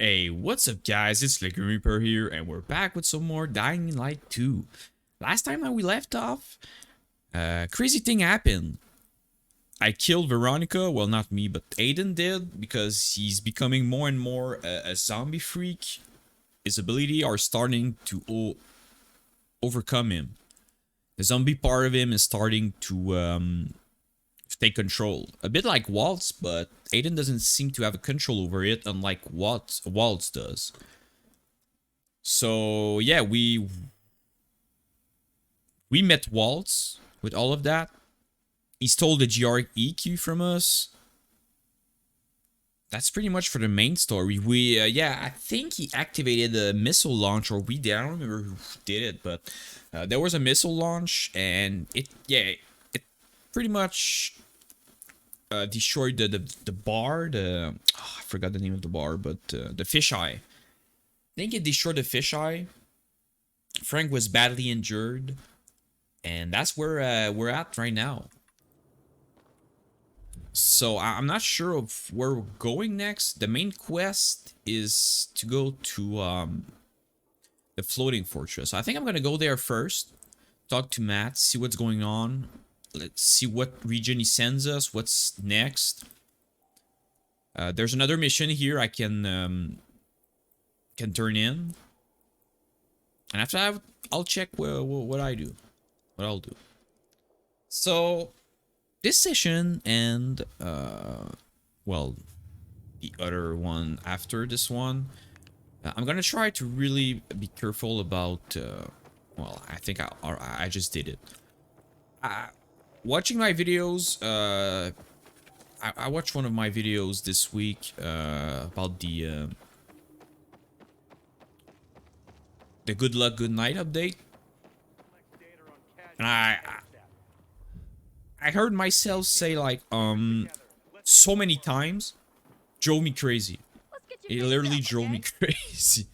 Hey, what's up guys, it's Liquor Reaper here, and we're back with some more Dying Light 2. Last time that we left off, crazy thing happened. I killed Veronica, well not me, but Aiden did, because he's becoming more and more a zombie freak. His abilities are starting to overcome him. The zombie part of him is starting to take control. A bit like Waltz, but Aiden doesn't seem to have a control over it, unlike Waltz does. So yeah, we met Waltz with all of that. He stole the GR EQ from us. That's pretty much for the main story. Yeah, I think he activated a missile launch, or we did. I don't remember who did it, but there was a missile launch, and it pretty much destroyed the bar. I forgot the name of the bar, but the fisheye. I think it destroyed the fisheye. Frank was badly injured, and that's where we're at right now. So I'm not sure of where we're going next. The main quest is to go to the floating fortress. I think I'm gonna go there first, talk to Matt, see what's going on. Let's see what region he sends us. What's next? There's another mission here I can turn in, and after that, I'll check what I do, what I'll do. So this session and well, the other one after this one, I'm gonna try to really be careful about. Well, I think I just did it. Watching my videos, I watched one of my videos this week about the Good Luck Good Night update, and I heard myself say like so many times, drove me crazy. It literally drove me crazy.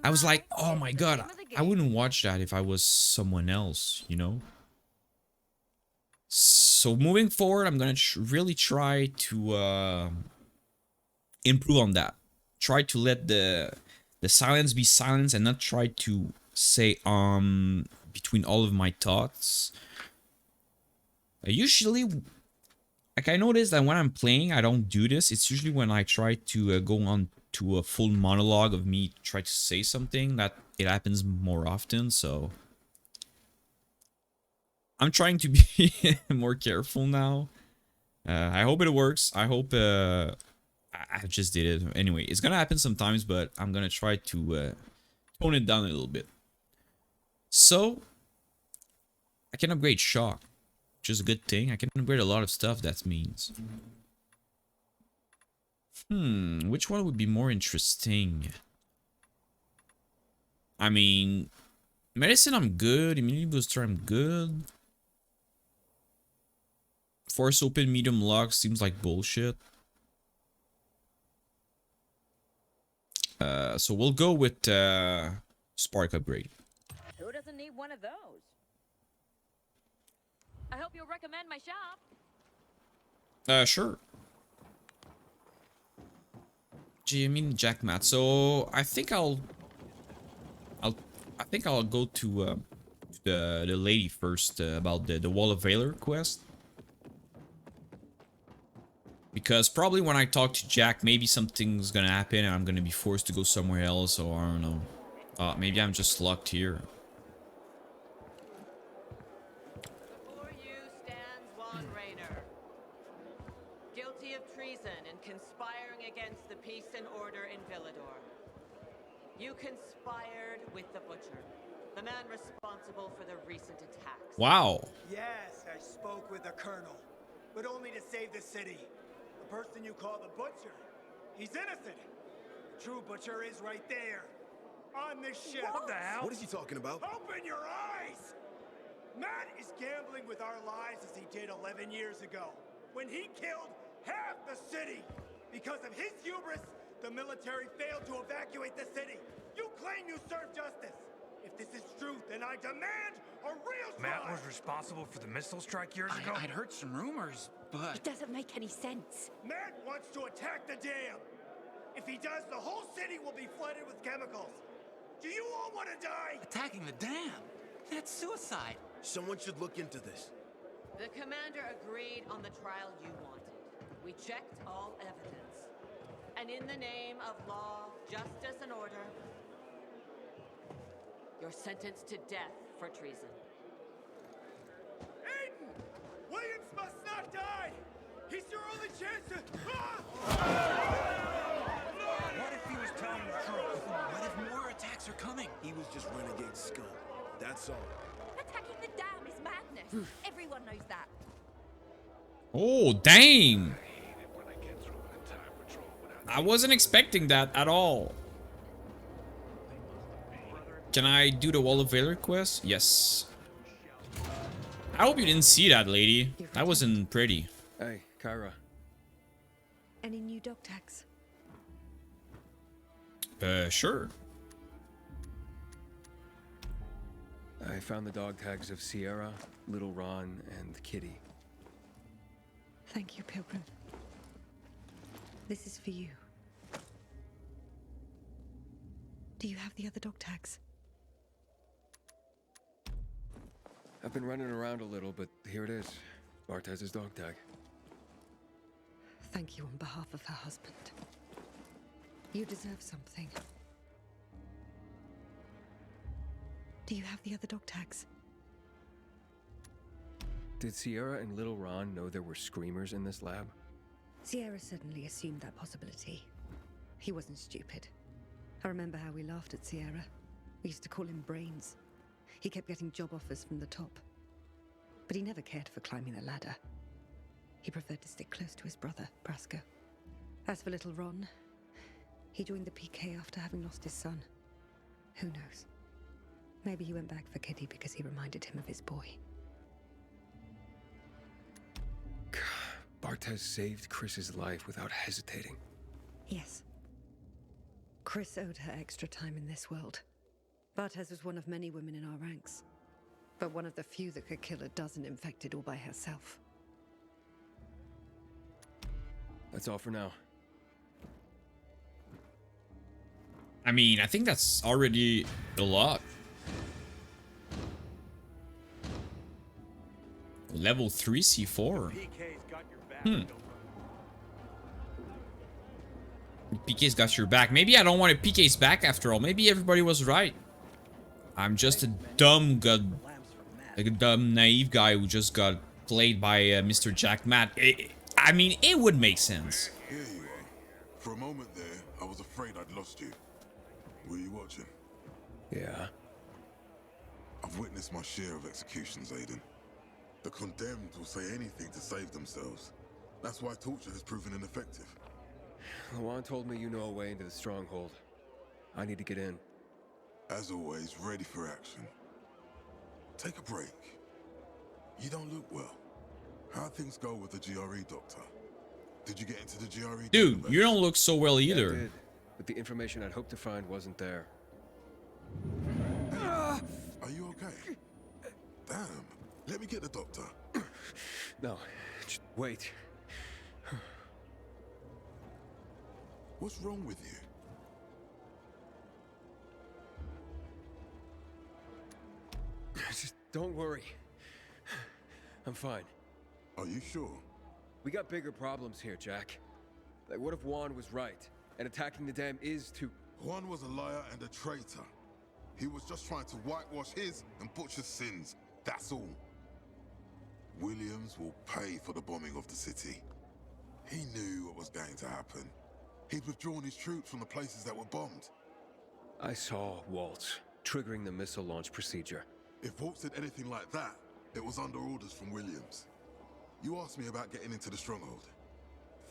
I was like, oh my god, I wouldn't watch that if I was someone else, you know. So moving forward, I'm gonna really try to improve on that. Try to let the silence be silence and not try to say between all of my thoughts. Usually, like I noticed that when I'm playing, I don't do this. It's usually when I try to go on to a full monologue of me try to say something that it happens more often. So I'm trying to be more careful now. I hope it works. I hope I just did it. Anyway, it's gonna happen sometimes, but I'm gonna try to tone it down a little bit. So I can upgrade shock, which is a good thing. I can upgrade a lot of stuff, that means. Which one would be more interesting? I mean, medicine I'm good, immunity booster I'm good. Force open medium lock seems like bullshit. So we'll go with spark upgrade. Who doesn't need one of those? I hope you'll recommend my shop. Sure. Gee, I mean Jackmat. So I think I'll go to the lady first about the Wall of Valor quest. Because probably when I talk to Jack, maybe something's gonna happen and I'm gonna be forced to go somewhere else, or I don't know. Maybe I'm just locked here. Before you stands Juan Raynor, guilty of treason and conspiring against the peace and order in Villador. You conspired with the Butcher, the man responsible for the recent attacks. Wow. Yes, I spoke with the Colonel, but only to save the city. The person you call the Butcher, he's innocent. The true Butcher is right there, on this ship. What the hell? What is he talking about? Open your eyes! Matt is gambling with our lives as he did 11 years ago, when he killed half the city. Because of his hubris, the military failed to evacuate the city. You claim you serve justice. If this is true, then I demand a real trial. Matt was responsible for the missile strike years ago? I'd heard some rumors, but... It doesn't make any sense. Matt wants to attack the dam. If he does, the whole city will be flooded with chemicals. Do you all want to die? Attacking the dam? That's suicide. Someone should look into this. The commander agreed on the trial you wanted. We checked all evidence. And in the name of law, justice, and order, you're sentenced to death for treason. Aiden! Williams must not die! He's your only chance to... What if he was telling the truth? What if more attacks are coming? He was just renegade scum. That's all. Attacking the dam is madness. Everyone knows that. Oh, dang. I wasn't expecting that at all. Can I do the Wall of Valor quest? Yes. I hope you didn't see that, lady. That wasn't pretty. Hey, Kyra. Any new dog tags? Sure. I found the dog tags of Sierra, Little Ron, and Kitty. Thank you, Pilgrim. This is for you. Do you have the other dog tags? I've been running around a little, but here it is. Bartez's dog tag. Thank you on behalf of her husband. You deserve something. Do you have the other dog tags? Did Sierra and Little Ron know there were screamers in this lab? Sierra certainly assumed that possibility. He wasn't stupid. I remember how we laughed at Sierra. We used to call him Brains. He kept getting job offers from the top. But he never cared for climbing the ladder. He preferred to stick close to his brother, Brasco. As for little Ron, he joined the PK after having lost his son. Who knows? Maybe he went back for Kitty because he reminded him of his boy. Bartez saved Chris's life without hesitating. Yes. Chris owed her extra time in this world. Bartez was one of many women in our ranks, but one of the few that could kill a dozen infected all by herself. That's all for now. I mean, I think that's already a lot. Level 3 C4. PK's got your back. Maybe I don't want a PK's back after all. Maybe everybody was right. I'm just a dumb naive guy who just got played by Mr. Jack Matt. I mean, it would make sense. Here you are. For a moment there, I was afraid I'd lost you. Were you watching? Yeah. I've witnessed my share of executions, Aiden. The condemned will say anything to save themselves. That's why torture has proven ineffective. Lawan told me you know a way into the stronghold. I need to get in. As always, ready for action. Take a break. You don't look well. How'd things go with the GRE doctor? Did you get into the GRE Dude, database? you don't look so well Yeah, I either. did, but the information I'd hoped to find wasn't there. Are you okay? Damn. Let me get the doctor. No, just wait. What's wrong with you? Just don't worry. I'm fine. Are you sure? We got bigger problems here, Jack. Like, what if Juan was right, and attacking the dam is to... Juan was a liar and a traitor. He was just trying to whitewash his and Butcher's sins. That's all. Williams will pay for the bombing of the city. He knew what was going to happen. He'd withdrawn his troops from the places that were bombed. I saw Waltz triggering the missile launch procedure. If Waltz did anything like that, it was under orders from Williams. You asked me about getting into the stronghold.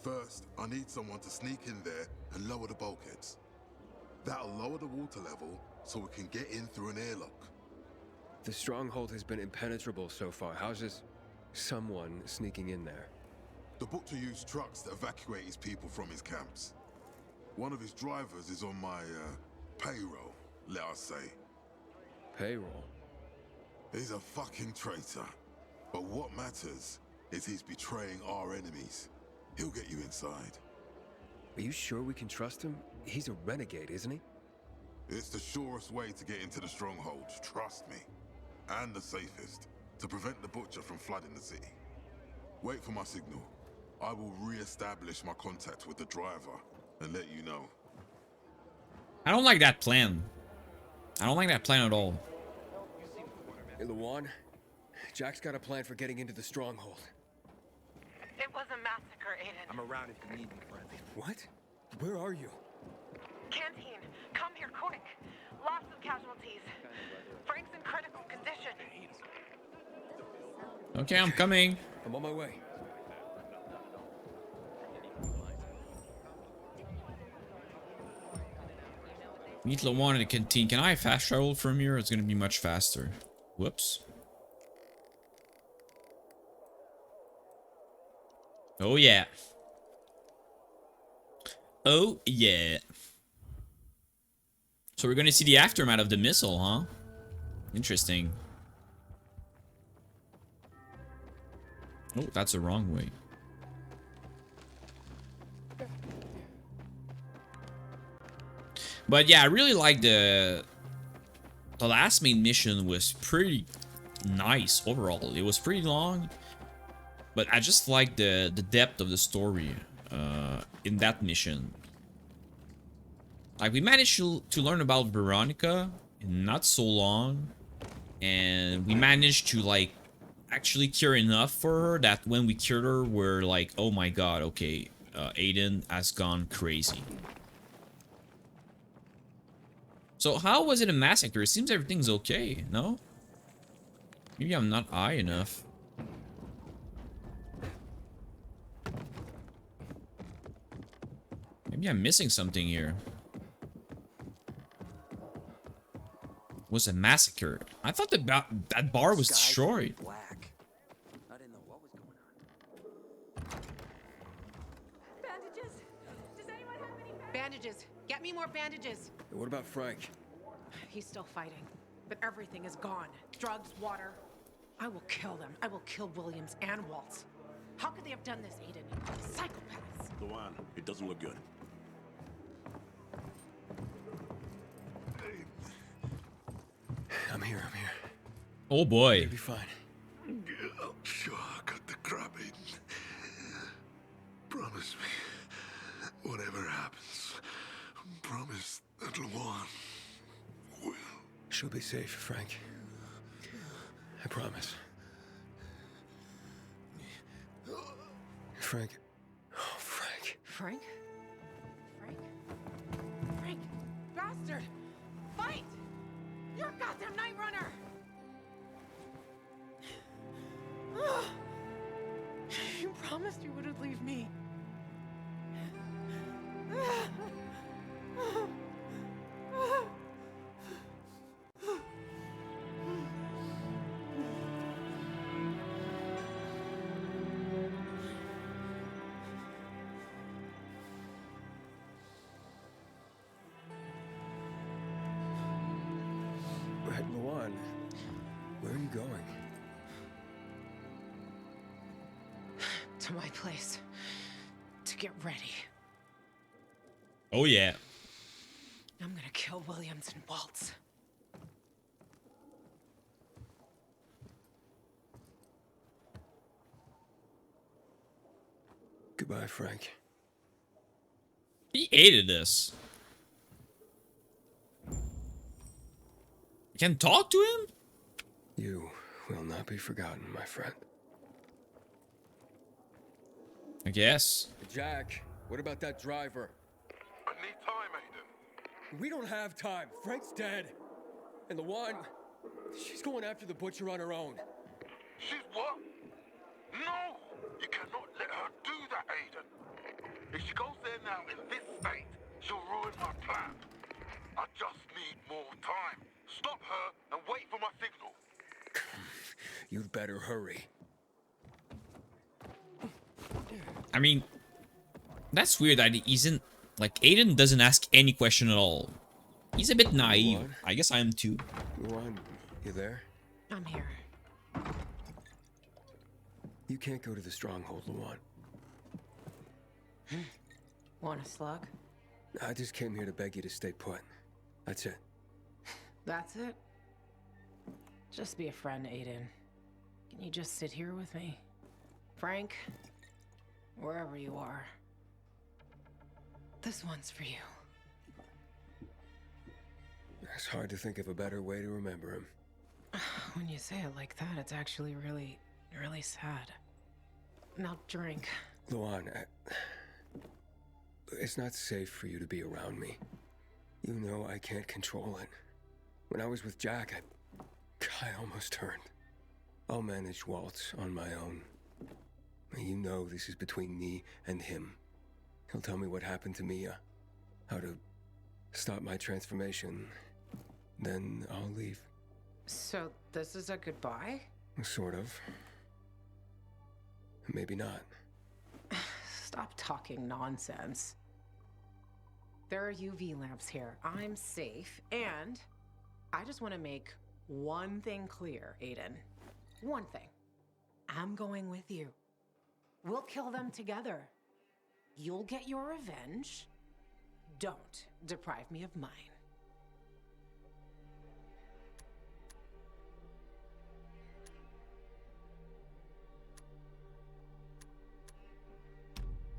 First, I need someone to sneak in there and lower the bulkheads. That'll lower the water level so we can get in through an airlock. The stronghold has been impenetrable so far. How's this someone sneaking in there? The Butcher used trucks to evacuate his people from his camps. One of his drivers is on my payroll, let us say. Payroll? He's a fucking traitor. But what matters is he's betraying our enemies. He'll get you inside. Are you sure we can trust him? He's a renegade, isn't he? It's the surest way to get into the stronghold, trust me. And the safest, to prevent the Butcher from flooding the city. Wait for my signal. I will re-establish my contact with the driver and let you know. I don't like that plan. I don't like that plan at all. Hey, Lawan, Jack's got a plan for getting into the stronghold. It was a massacre, Aiden. I'm around if you need me, friend. What? Where are you? Canteen, come here quick. Lots of casualties. Frank's in critical condition. Okay, I'm coming. I'm on my way. Meet Lawan in the canteen. Can I fast travel from here? It's gonna be much faster. Whoops. Oh yeah. Oh yeah. So we're gonna see the aftermath of the missile, huh? Interesting. Oh, that's the wrong way. But yeah, I really like the last main mission was pretty nice overall. It was pretty long, but I just like the depth of the story in that mission. Like we managed to learn about Veronica in not so long, and we managed to like actually care enough for her that when we cured her, we're like, oh my god, okay, Aiden has gone crazy. So how was it a massacre? It seems everything's okay, no? Maybe I'm not high enough. Maybe I'm missing something here. It was a massacre. I thought that bar was destroyed. Black. I didn't know what was going on. Bandages! Does anyone have any bandages? Get me more bandages. What about Frank? He's still fighting, but everything is gone. Drugs, water. I will kill them. I will kill Williams and Waltz. How could they have done this, Aiden? Psychopaths. Luan, it doesn't look good. I'm here. Oh boy. You'll be fine. I'm sure I got the crap in. Promise me, whatever happens, promise that Luan will. She'll be safe, Frank. I promise. Frank. Oh, Frank. Frank? Frank? Frank! Bastard! Fight! You're a goddamn night runner! You promised you wouldn't leave me. But Luan, where are you going? To my place. To get ready. Oh yeah. I'm gonna kill Williams and Waltz. Goodbye, Frank. He hated this. You can talk to him? You will not be forgotten, my friend. I guess. Jack, what about that driver? I need time, Aiden. We don't have time. Frank's dead. And the one, she's going after the Butcher on her own. She's what? No! You cannot let her do that, Aiden. If she goes there now in this state, she'll ruin my plan. I just need more time. Stop her and wait for my signal. You'd better hurry. I mean, that's weird that he's in... Like, Aiden doesn't ask any question at all. He's a bit naive. What? I guess I am too. Luan, you there? I'm here. You can't go to the stronghold, Luan. Want a slug? I just came here to beg you to stay put. That's it. That's it? Just be a friend, Aiden. Can you just sit here with me? Frank, wherever you are, this one's for you. It's hard to think of a better way to remember him. When you say it like that, it's actually really, really sad. Now drink. Luan, it's not safe for you to be around me. You know I can't control it. When I was with Jack, I almost turned. I'll manage Waltz on my own. You know this is between me and him. He'll tell me what happened to Mia, how to stop my transformation. Then I'll leave. So this is a goodbye? Sort of. Maybe not. Stop talking nonsense. There are UV lamps here. I'm safe, and I just want to make one thing clear, Aiden. One thing. I'm going with you. We'll kill them together. You'll get your revenge. Don't deprive me of mine.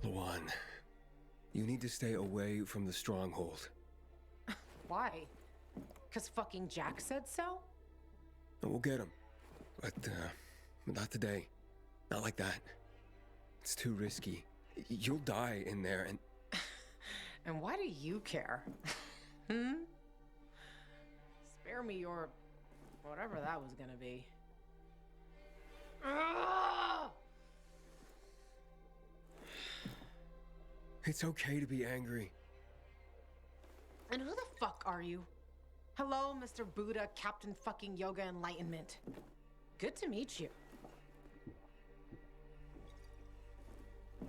Luan, you need to stay away from the stronghold. Why? 'Cause fucking Jack said so? We'll get him. But not today. Not like that. It's too risky. You'll die in there and... And why do you care? Spare me your... whatever that was gonna be. Ah! It's okay to be angry. And who the fuck are you? Hello, Mr. Buddha, Captain fucking Yoga Enlightenment. Good to meet you.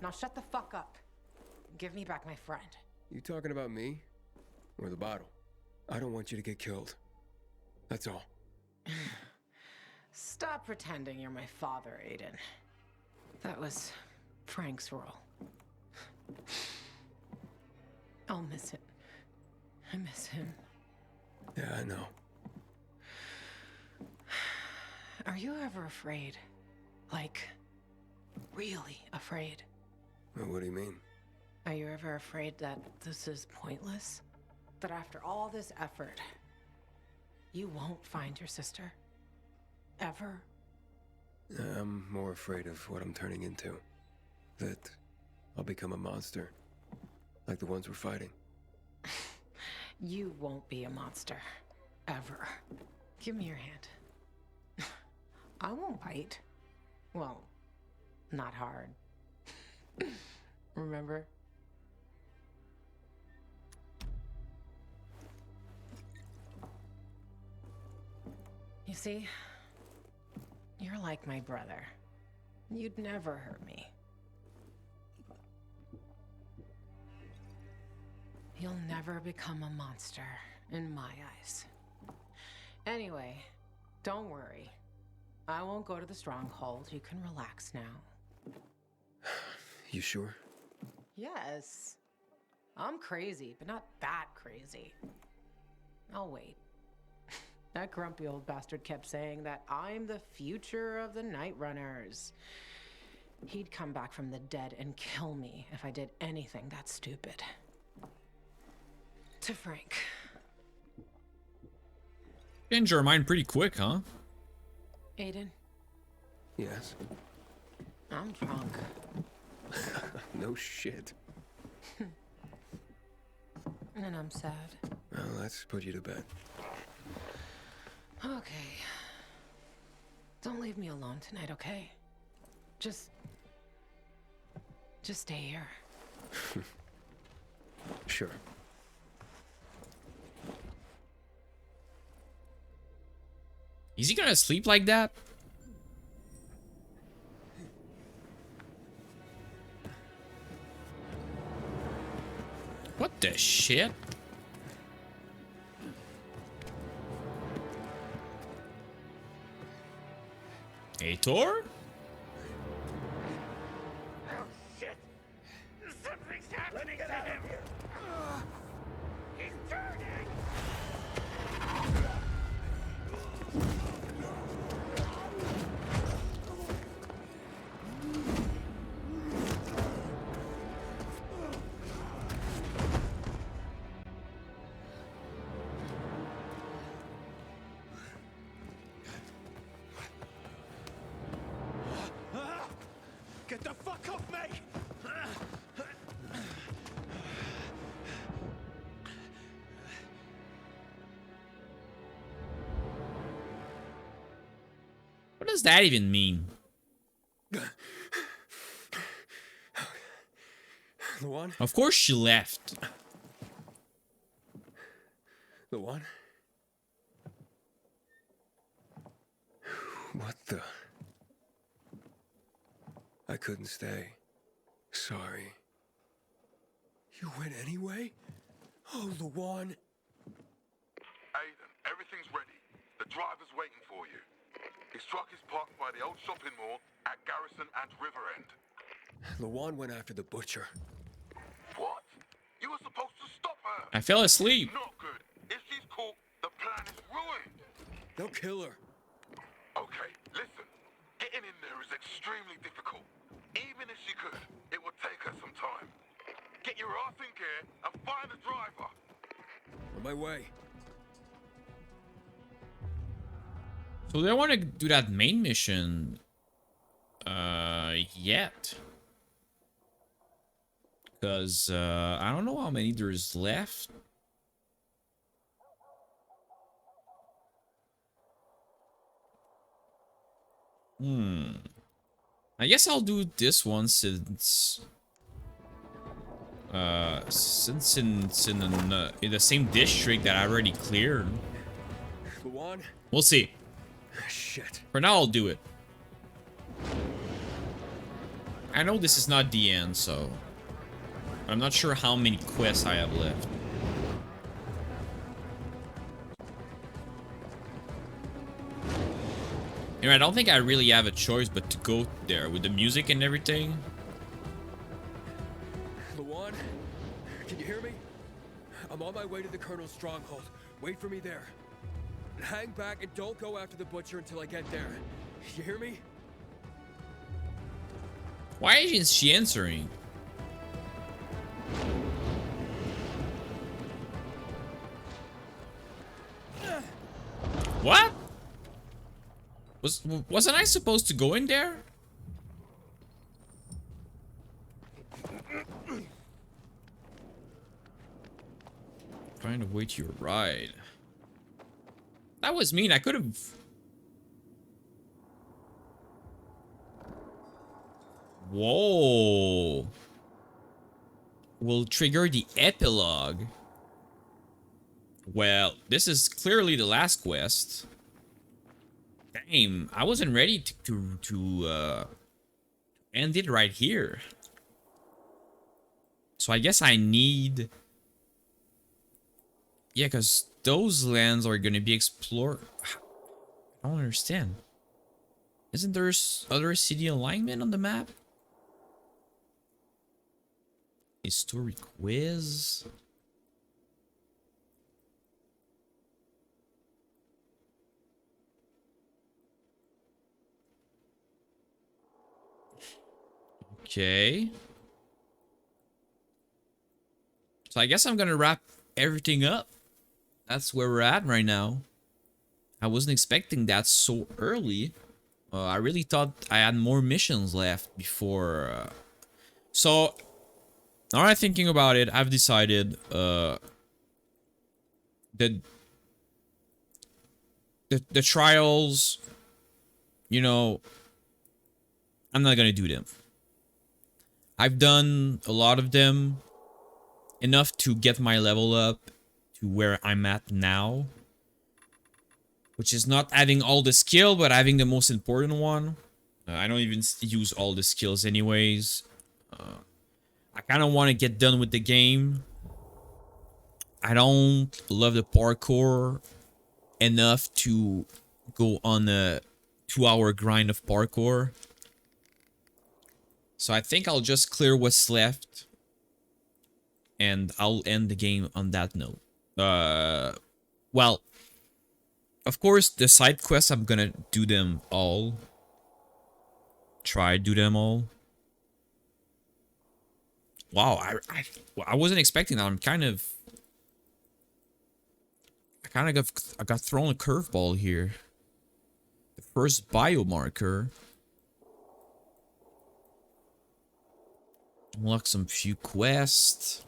Now shut the fuck up. Give me back my friend. You talking about me? Or the bottle? I don't want you to get killed. That's all. Stop pretending you're my father, Aiden. That was Frank's role. I'll miss it. I miss him. Yeah, I know. Are you ever afraid? Like, really afraid? What do you mean? Are you ever afraid that this is pointless? That after all this effort, you won't find your sister? Ever? I'm more afraid of what I'm turning into. That I'll become a monster. Like the ones we're fighting. You won't be a monster. Ever. Give me your hand. I won't bite. Well, not hard. Remember? You see, you're like my brother. You'd never hurt me. You'll never become a monster in my eyes. Anyway, don't worry. I won't go to the stronghold. You can relax now. You sure? Yes. I'm crazy, but not that crazy. I'll wait. That grumpy old bastard kept saying that I'm the future of the Night Runners. He'd come back from the dead and kill me if I did anything that stupid. To Frank. Change your mind pretty quick, huh? Aiden, Yes. I'm drunk. No shit. And I'm sad. Well, let's put you to bed. Okay. Don't leave me alone tonight, okay? Just stay here. Sure. Is he gonna sleep like that? What the shit? Aitor? Oh shit! Something's happening to him! Handcuff me! What does that even mean? The one? Of course she left. The one? What the? I couldn't stay. Sorry. You went anyway? Oh, Luan. Aiden, everything's ready. The driver's waiting for you. His truck is parked by the old shopping mall at Garrison and River End. Luan went after the butcher. What? You were supposed to stop her. I fell asleep. Not good. If she's caught, the plan is ruined. They'll kill her. Okay, listen. Getting in there is extremely difficult. Even if she could, it would take her some time. Get your ass in gear and find the driver. On my way. So they want to do that main mission yet. Because I don't know how many there's left. I guess I'll do this one since in the same district that I already cleared. Luan? We'll see. Shit. For now, I'll do it. I know this is not the end, so I'm not sure how many quests I have left. You know, I don't think I really have a choice but to go there with the music and everything. Luan? Can you hear me? I'm on my way to the Colonel's stronghold. Wait for me there. Hang back and don't go after the butcher until I get there. You hear me? Why isn't she answering? What? Wasn't I supposed to go in there? Trying to wait your ride. That was mean. I could have. Whoa. Will trigger the epilogue. Well, this is clearly the last quest. Damn, I wasn't ready to end it right here. So I guess I need... Yeah, because those lands are going to be explored. I don't understand. Isn't there other city alignment on the map? A story quiz? Okay. So I guess I'm gonna wrap everything up. That's where we're at right now. I wasn't expecting that so early. I really thought I had more missions left before. So, all right, thinking about it, I've decided the trials, you know, I'm not gonna do them. I've done a lot of them, enough to get my level up to where I'm at now, which is not having all the skill, but having the most important one. I don't even use all the skills anyways. I kind of want to get done with the game. I don't love the parkour enough to go on a 2-hour grind of parkour. So I think I'll just clear what's left. And I'll end the game on that note. Well, of course, the side quests, I'm gonna do them all. Try do them all. Wow, I wasn't expecting that. I got thrown a curveball here. The first biomarker. Unlock some few quests.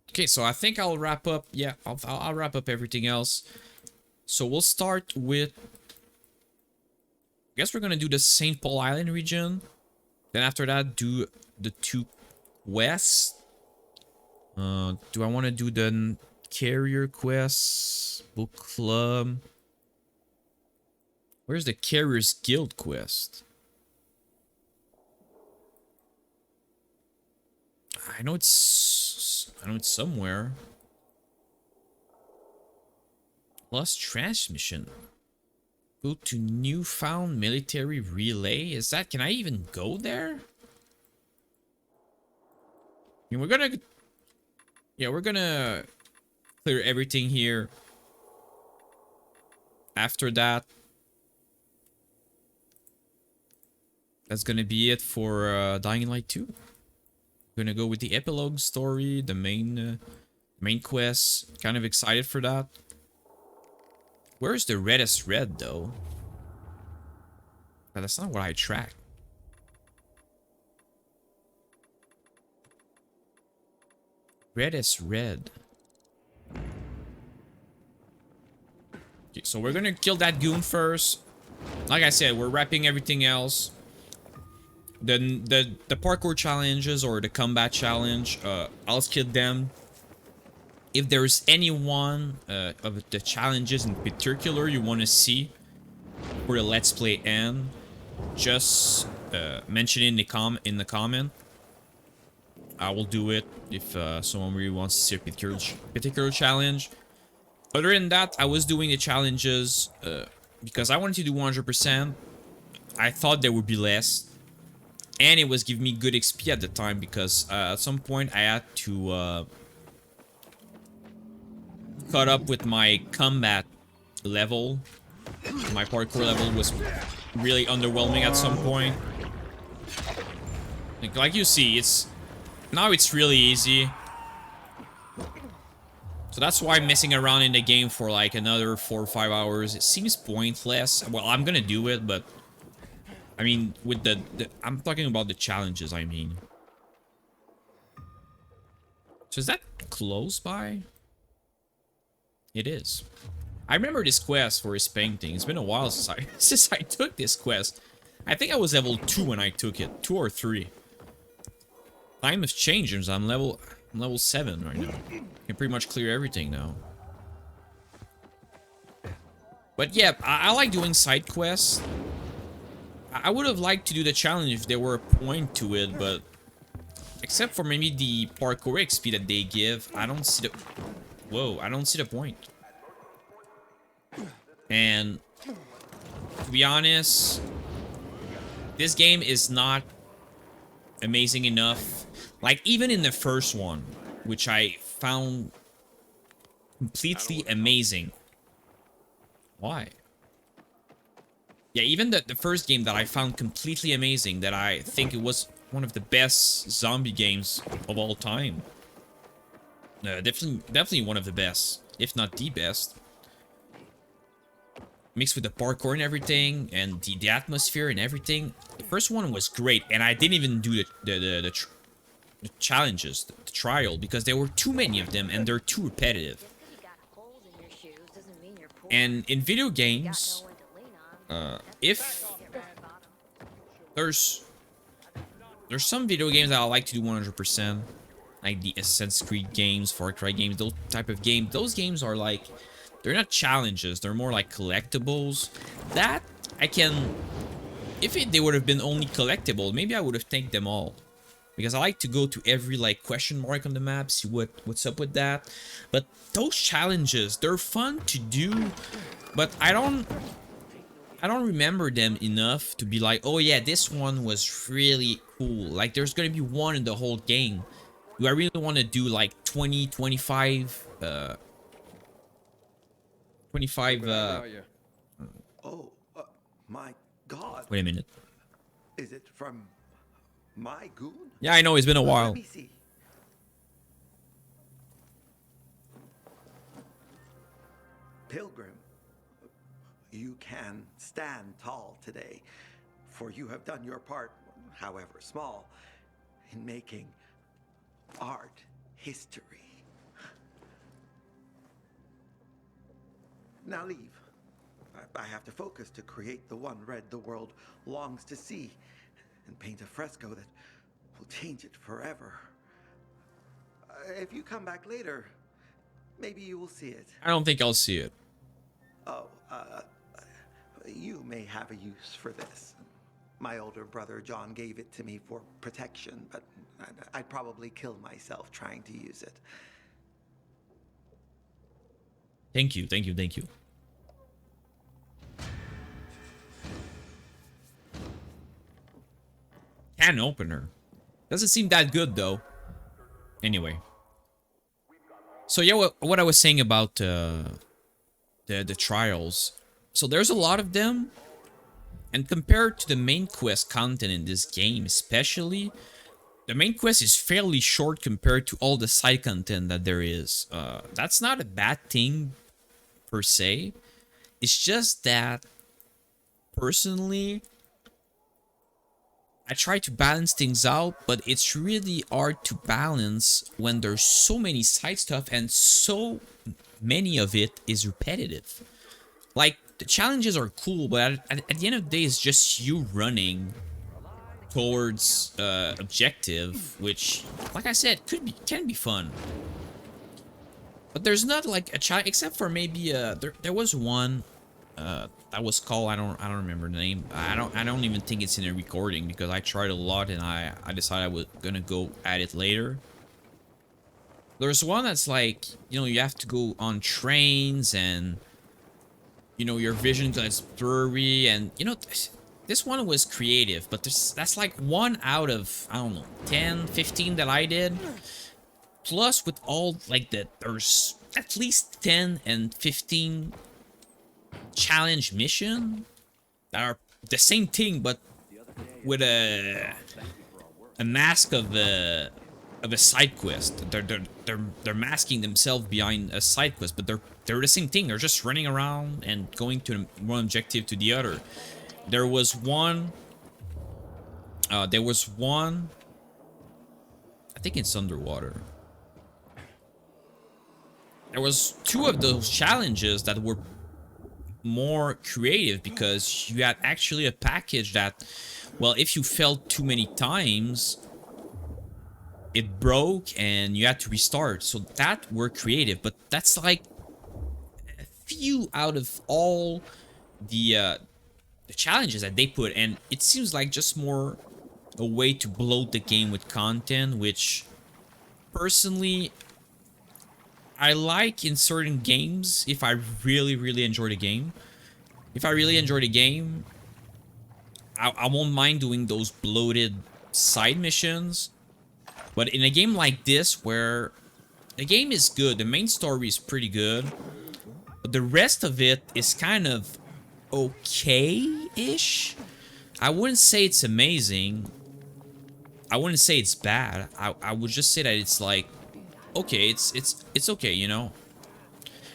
Okay, so I think I'll wrap up. Yeah, I'll wrap up everything else. So we'll start with. I guess we're gonna do the St. Paul Island region. Then after that, do the 2 quests. Do I want to do the carrier quests? Book club. Where's the Carriers Guild quest? I know it's somewhere. Lost transmission. Go to newfound military relay. Is that, can I even go there? I mean, we're gonna clear everything here. After that, that's gonna be it for Dying Light 2. We're gonna go with the epilogue story, the main quest. Kind of excited for that. Where's the Reddest Red though? But that's not what I tracked. Reddest Red. Okay, so we're gonna kill that goon first. Like I said, we're wrapping everything else. Then the parkour challenges or the combat challenge, I'll skip them. If there's any one of the challenges in particular you want to see for the Let's Play end, just mention it in the comment. I will do it if someone really wants to see a particular challenge. Other than that, I was doing the challenges because I wanted to do 100%. I thought there would be less. And it was giving me good XP at the time because at some point I had to cut up with my combat level. My parkour level was really underwhelming at some point. Like you see, now it's really easy. So that's why messing around in the game for like another 4 or 5 hours, it seems pointless. Well, I'm gonna do it, but I mean, with I'm talking about the challenges, I mean. So is that close by? It is. I remember this quest for his painting. It's been a while since I took this quest. I think I was level 2 when I took it. 2 or 3. Time has changed. I'm level 7 right now. Can pretty much clear everything now. But yeah, I like doing side quests. I would have liked to do the challenge if there were a point to it, but except for maybe the parkour XP that they give, I don't see the... Whoa, I don't see the point. And to be honest, this game is not amazing enough. Like, even in the first one, which I found completely amazing. Why? Yeah, even the first game that I found completely amazing, that I think it was one of the best zombie games of all time. Definitely one of the best, if not the best. Mixed with the parkour and everything, and the atmosphere and everything. The first one was great, and I didn't even do the challenges, the trial, because there were too many of them, and they're too repetitive. And in video games, if there's some video games that I like to do 100%, like the Assassin's Creed games, Far Cry games, those type of games. Those games are like, they're not challenges, they're more like collectibles. That I can, if they would have been only collectible, maybe I would have taken them all. Because I like to go to every like question mark on the map, see what's up with that. But those challenges, they're fun to do, but I don't remember them enough to be like, oh yeah, this one was really cool. Like, there's gonna be one in the whole game. Do I really want to do like 20, 25, 25, Oh, my God. wait a minute. Is it from my goon? Yeah, I know, it's been a while. Let me see. Pilgrim, you can stand tall today, for you have done your part however small, in making art history. Now leave. I have to focus to create the one red the world longs to see, and paint a fresco that will change it forever. If you come back later, maybe you will see it. I don't think I'll see it. Oh, you may have a use for this. My older brother John gave it to me for protection, but I'd probably kill myself trying to use it. Thank you, thank you, thank you. Can opener. Doesn't seem that good though. Anyway. So yeah, what I was saying about the trials. So there's a lot of them. And compared to the main quest content in this game especially, the main quest is fairly short compared to all the side content that there is. That's not a bad thing per se. It's just that personally, I try to balance things out, but it's really hard to balance when there's so many side stuff and so many of it is repetitive. Like, the challenges are cool, but at the end of the day, it's just you running towards objective, which, like I said, can be fun. But there's not like a challenge, except for maybe there was one that was called, I don't remember the name. I don't even think it's in a recording because I tried a lot and I decided I was gonna go at it later. There's one that's like, you know, you have to go on trains and, you know, your vision gets blurry, and you know, this one was creative, but that's like 1 out of, I don't know, 10, 15 that I did. Plus with all like there's at least 10 and 15 challenge mission that are the same thing but with a mask of a side quest. They're masking themselves behind a side quest, but they're the same thing. They're just running around and going to one objective to the other. There was one I think it's underwater. There was 2 of those challenges that were more creative because you had actually a package that, well, if you fell too many times, it broke and you had to restart. So that were creative, but that's like a few out of all the challenges that they put, and it seems like just more a way to bloat the game with content, which personally I like in certain games if I really enjoy the game. If I really enjoy the game, I won't mind doing those bloated side missions. But in a game like this, where the game is good, the main story is pretty good, but the rest of it is kind of okay-ish. I wouldn't say it's amazing. I wouldn't say it's bad. I would just say that it's like, okay, it's okay, you know.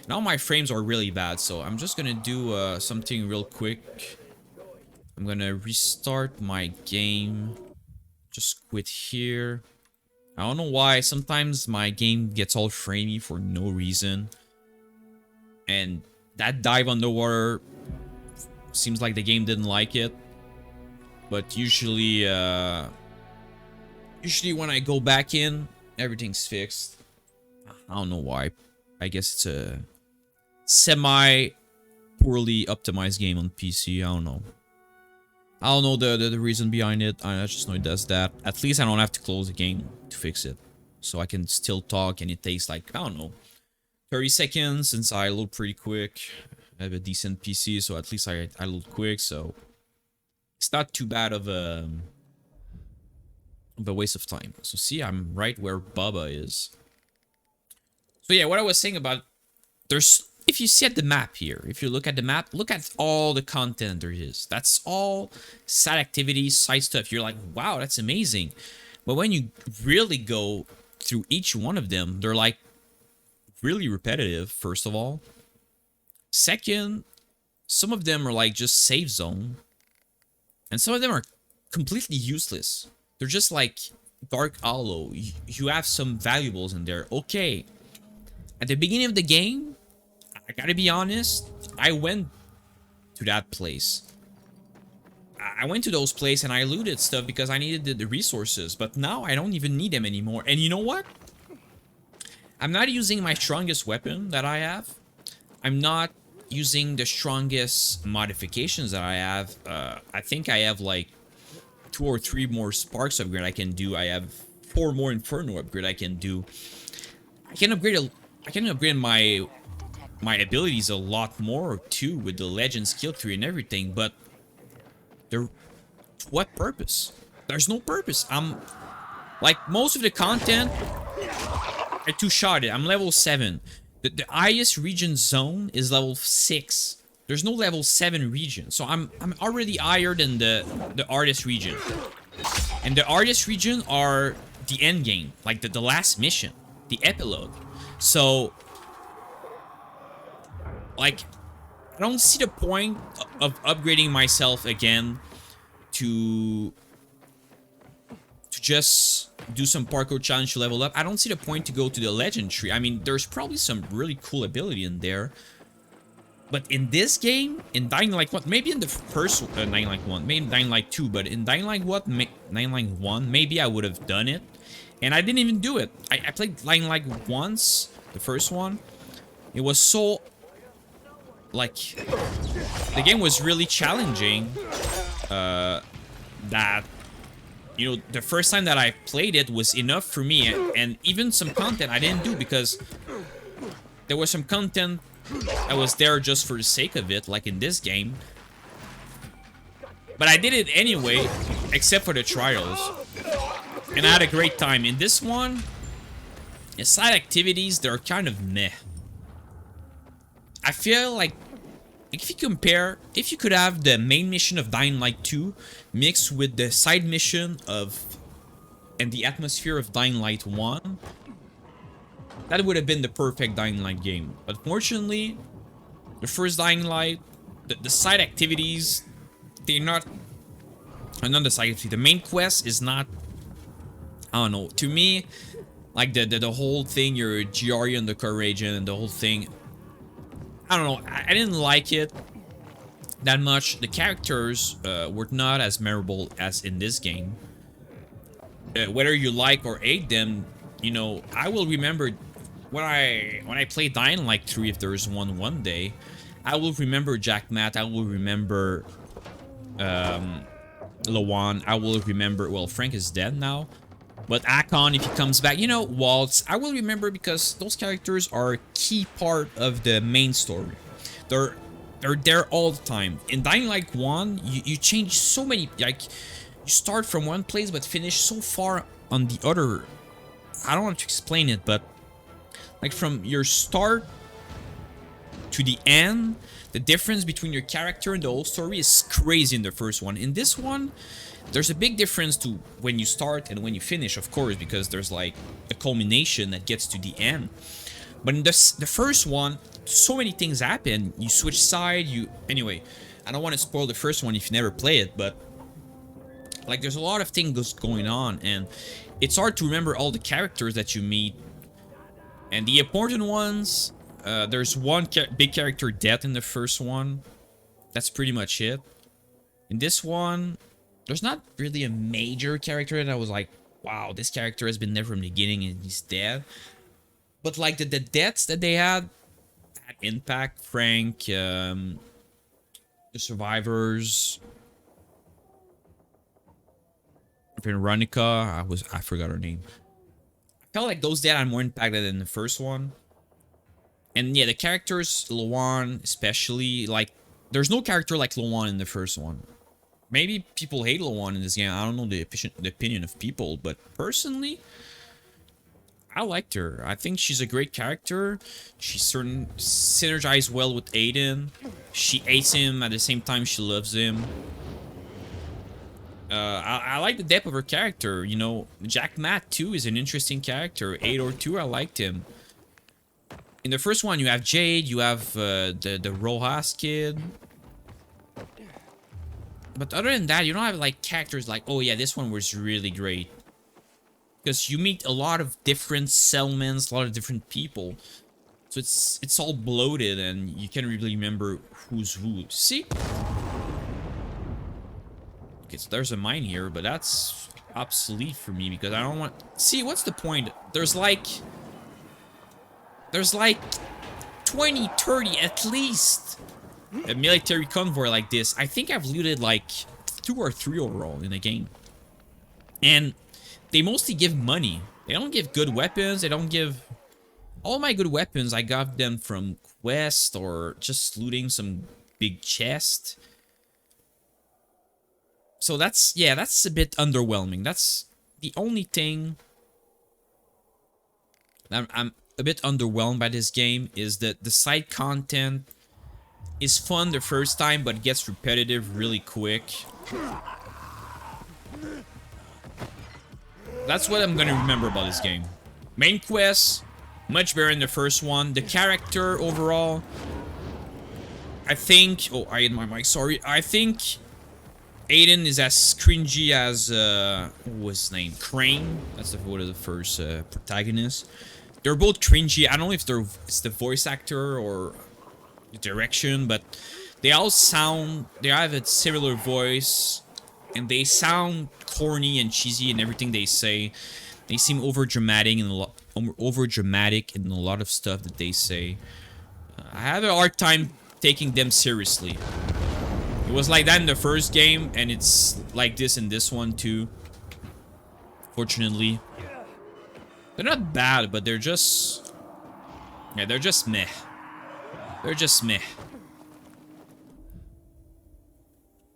Now my frames are really bad, so I'm just gonna do something real quick. I'm gonna restart my game. Just quit here. I don't know why. Sometimes my game gets all framey for no reason. And that dive underwater seems like the game didn't like it. But usually when I go back in, everything's fixed. I don't know why. I guess it's a semi-poorly optimized game on PC. I don't know. I don't know the reason behind it. I just know it does that. At least I don't have to close the game to fix it. So I can still talk and it takes like, I don't know, 30 seconds since I load pretty quick. I have a decent PC, so at least I load quick. So it's not too bad of a waste of time. So see, I'm right where Bubba is. So yeah, what I was saying about, there's, if you see at the map here, if you look at the map, look at all the content there is. That's all side activities, side stuff. You're like, wow, that's amazing. But when you really go through each one of them, they're like really repetitive, first of all. Second, some of them are like just save zone. And some of them are completely useless. They're just like Dark Hollow. You have some valuables in there. Okay. At the beginning of the game, I gotta be honest, I went to that place. I went to those places and I looted stuff because I needed the resources. But now I don't even need them anymore. And you know what? I'm not using my strongest weapon that I have. I'm not using the strongest modifications that I have. I think I have like 2 or 3 more sparks upgrade I can do. I have 4 more inferno upgrade I can do. I can upgrade my abilities a lot more too with the legend skill tree and everything, but to what purpose? There's no purpose. I'm like most of the content I two-shotted. I'm level 7. The highest region zone is level 6. There's no level 7 region. So I'm already higher than the artist region. And the artist region are the end game, like the last mission, the epilogue. So like I don't see the point of upgrading myself again to just do some parkour challenge to level up. I don't see the point to go to the legend tree. I mean, there's probably some really cool ability in there. But in this game, in Dying Light 1, maybe in the first Dying Light 1, maybe in Dying Light 2, but in Dying Light 1, maybe I would have done it. And I didn't even do it. I played Dying Light once, the first one. It was so... like... the game was really challenging. That... you know, the first time that I played it was enough for me. And even some content I didn't do because... there was some content that was there just for the sake of it, like in this game. But I did it anyway, except for the trials. And I had a great time. In this one, the side activities, they're kind of meh. I feel like if you compare, if you could have the main mission of Dying Light 2 mixed with the side mission of and the atmosphere of Dying Light 1, that would have been the perfect Dying Light game. But fortunately, the first Dying Light, the side activities, they're not the side activity. The main quest is not, I don't know, to me, like the whole thing, you're a GRE undercover agent and the whole thing, I don't know, I didn't like it that much. The characters were not as memorable as in this game. Whether you like or hate them, you know, I will remember when I play Dying Light 3, if there's one day, I will remember Jack Matt, I will remember Lawan, I will remember, well, Frank is dead now, but Akon, if he comes back, you know, Waltz, I will remember because those characters are a key part of the main story. They're there all the time. In Dying Light 1, you change so many, like, you start from one place but finish so far on the other. I don't want to explain it, but like from your start to the end, the difference between your character and the whole story is crazy in the first one. In this one, there's a big difference to when you start and when you finish, of course, because there's like a culmination that gets to the end. But in the first one, so many things happen. You switch side, anyway, I don't want to spoil the first one if you never play it, but like there's a lot of things going on and it's hard to remember all the characters that you meet. And the important ones, there's one big character dead in the first one. That's pretty much it. In this one, there's not really a major character that I was like, wow, this character has been there from the beginning and he's dead. But like the deaths that they had impact. Frank, the survivors, Veronica, I forgot her name. I felt like those dead had more impact than the first one. And yeah, the characters, Lawan especially, like, there's no character like Lawan in the first one. Maybe people hate Lawan in this game. I don't know the opinion of people, but personally, I liked her. I think she's a great character. She synergized well with Aiden. She hates him at the same time she loves him. I like the depth of her character, you know. Jack Matt too is an interesting character. 8 or 2, I liked him. In the first one, you have Jade, you have the Rojas kid. But other than that, you don't have like characters like, oh yeah, this one was really great. Because you meet a lot of different settlements, a lot of different people. So it's all bloated and you can't really remember who's who. See? Okay, so there's a mine here, but that's obsolete for me because I don't want... See, what's the point? There's like 20, 30 at least a military convoy like this. I think I've looted like 2 or 3 overall in the game. And they mostly give money. They don't give good weapons. They don't give... All my good weapons, I got them from quest or just looting some big chest. So that's, yeah, that's a bit underwhelming. That's the only thing I'm a bit underwhelmed by this game, is that the side content is fun the first time, but gets repetitive really quick. That's what I'm gonna remember about this game. Main quest, much better in the first one. The character overall, I think... Oh, I hit my mic, sorry. I think Aiden is as cringy as... what was his name? Crane? That's one of the first protagonists. They're both cringy. I don't know if it's the voice actor or the direction, but they all sound... They have a similar voice, and they sound corny and cheesy in everything they say. They seem over-dramatic in a lot of stuff that they say. I have a hard time taking them seriously. It was like that in the first game, and it's like this in this one too. Fortunately. They're not bad, but they're just... Yeah, they're just meh. They're just meh.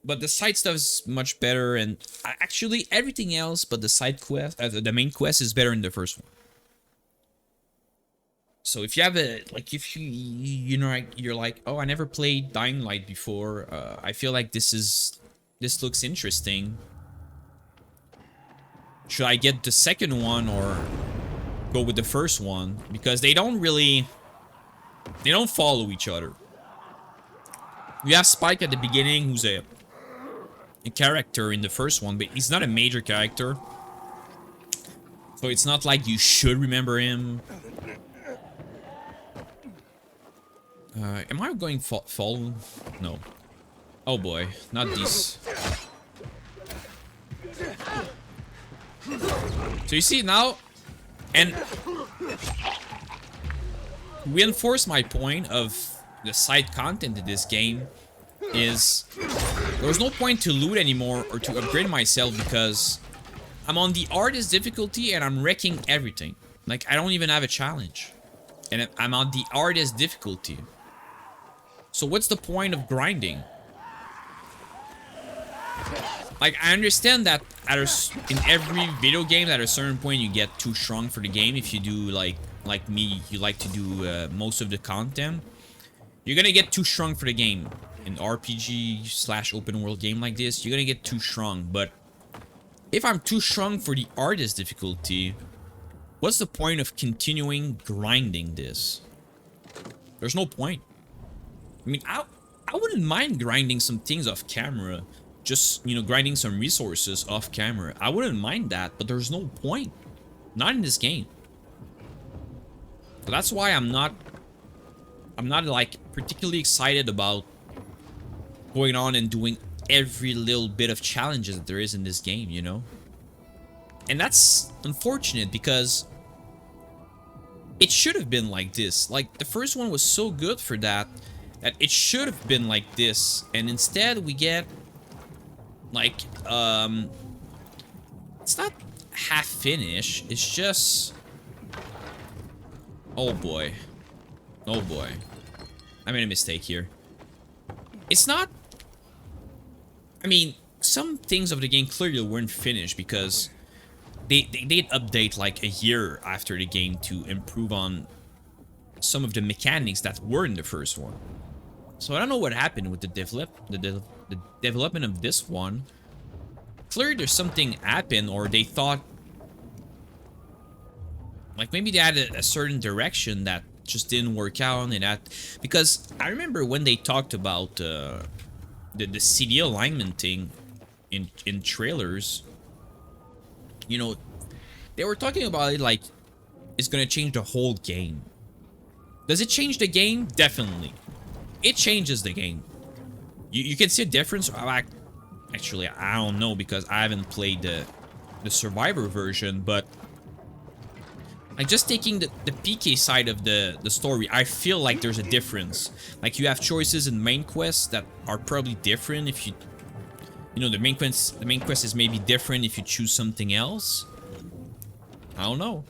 But the side stuff is much better, and actually everything else but the side quest, the main quest, is better in the first one. So if you have a, like, if you know, like, you're like, oh, I never played Dying Light before, I feel like this looks interesting. Should I get the second one or go with the first one? Because they don't follow each other. You have Spike at the beginning, who's a character in the first one, but he's not a major character. So it's not like you should remember him. Am I going follow? No. Oh boy, not these. So you see now, and reinforce my point of the side content in this game is there's no point to loot anymore or to upgrade myself because I'm on the hardest difficulty and I'm wrecking everything. Like, I don't even have a challenge. And I'm on the hardest difficulty. So what's the point of grinding? Like, I understand that in every video game at a certain point you get too strong for the game. If you do like me, you like to do most of the content, you're gonna get too strong for the game. In RPG / open world game like this, you're gonna get too strong. But if I'm too strong for the hardest difficulty, what's the point of continuing grinding this? There's no point. I mean, I wouldn't mind grinding some things off camera. Just, you know, grinding some resources off camera. I wouldn't mind that, but there's no point. Not in this game. So that's why I'm not like particularly excited about going on and doing every little bit of challenges that there is in this game, you know? And that's unfortunate because it should have been like this. Like, the first one was so good for that it should have been like this. And instead we get like, it's not half finished. It's just, oh boy. Oh boy. I made a mistake here. It's not... I mean, some things of the game clearly weren't finished because they did update like a year after the game to improve on some of the mechanics that were in the first one. So I don't know what happened with the development of this one. Clearly there's something happened, or they thought... Like, maybe they had a certain direction that just didn't work out, and that... Because I remember when they talked about the the CD alignment thing in trailers, you know, they were talking about it like it's gonna change the whole game. Does it change the game? Definitely. It changes the game. You can see a difference. Actually, I don't know because I haven't played the Survivor version, but like just taking the PK side of the story, I feel like there's a difference. Like you have choices in main quests that are probably different if you know, the main quest is maybe different if you choose something else. I don't know.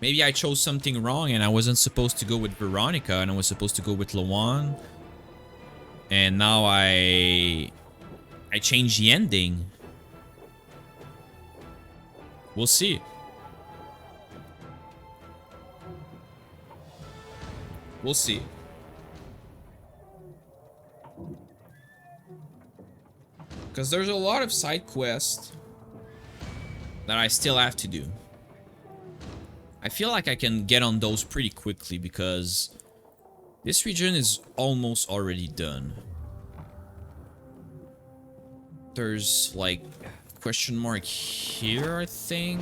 Maybe I chose something wrong and I wasn't supposed to go with Veronica and I was supposed to go with Lawan. And now I changed the ending. We'll see. We'll see. Because there's a lot of side quests that I still have to do. I feel like I can get on those pretty quickly because this region is almost already done. There's like question mark here, I think.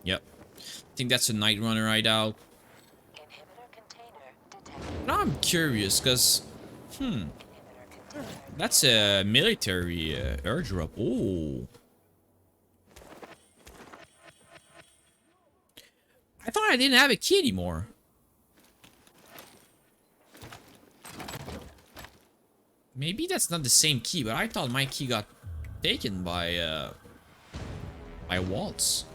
Yep. I think that's a Night Runner hideout. Now I'm curious because, that's a military airdrop. Oh. I thought I didn't have a key anymore. Maybe that's not the same key, but I thought my key got taken by Waltz.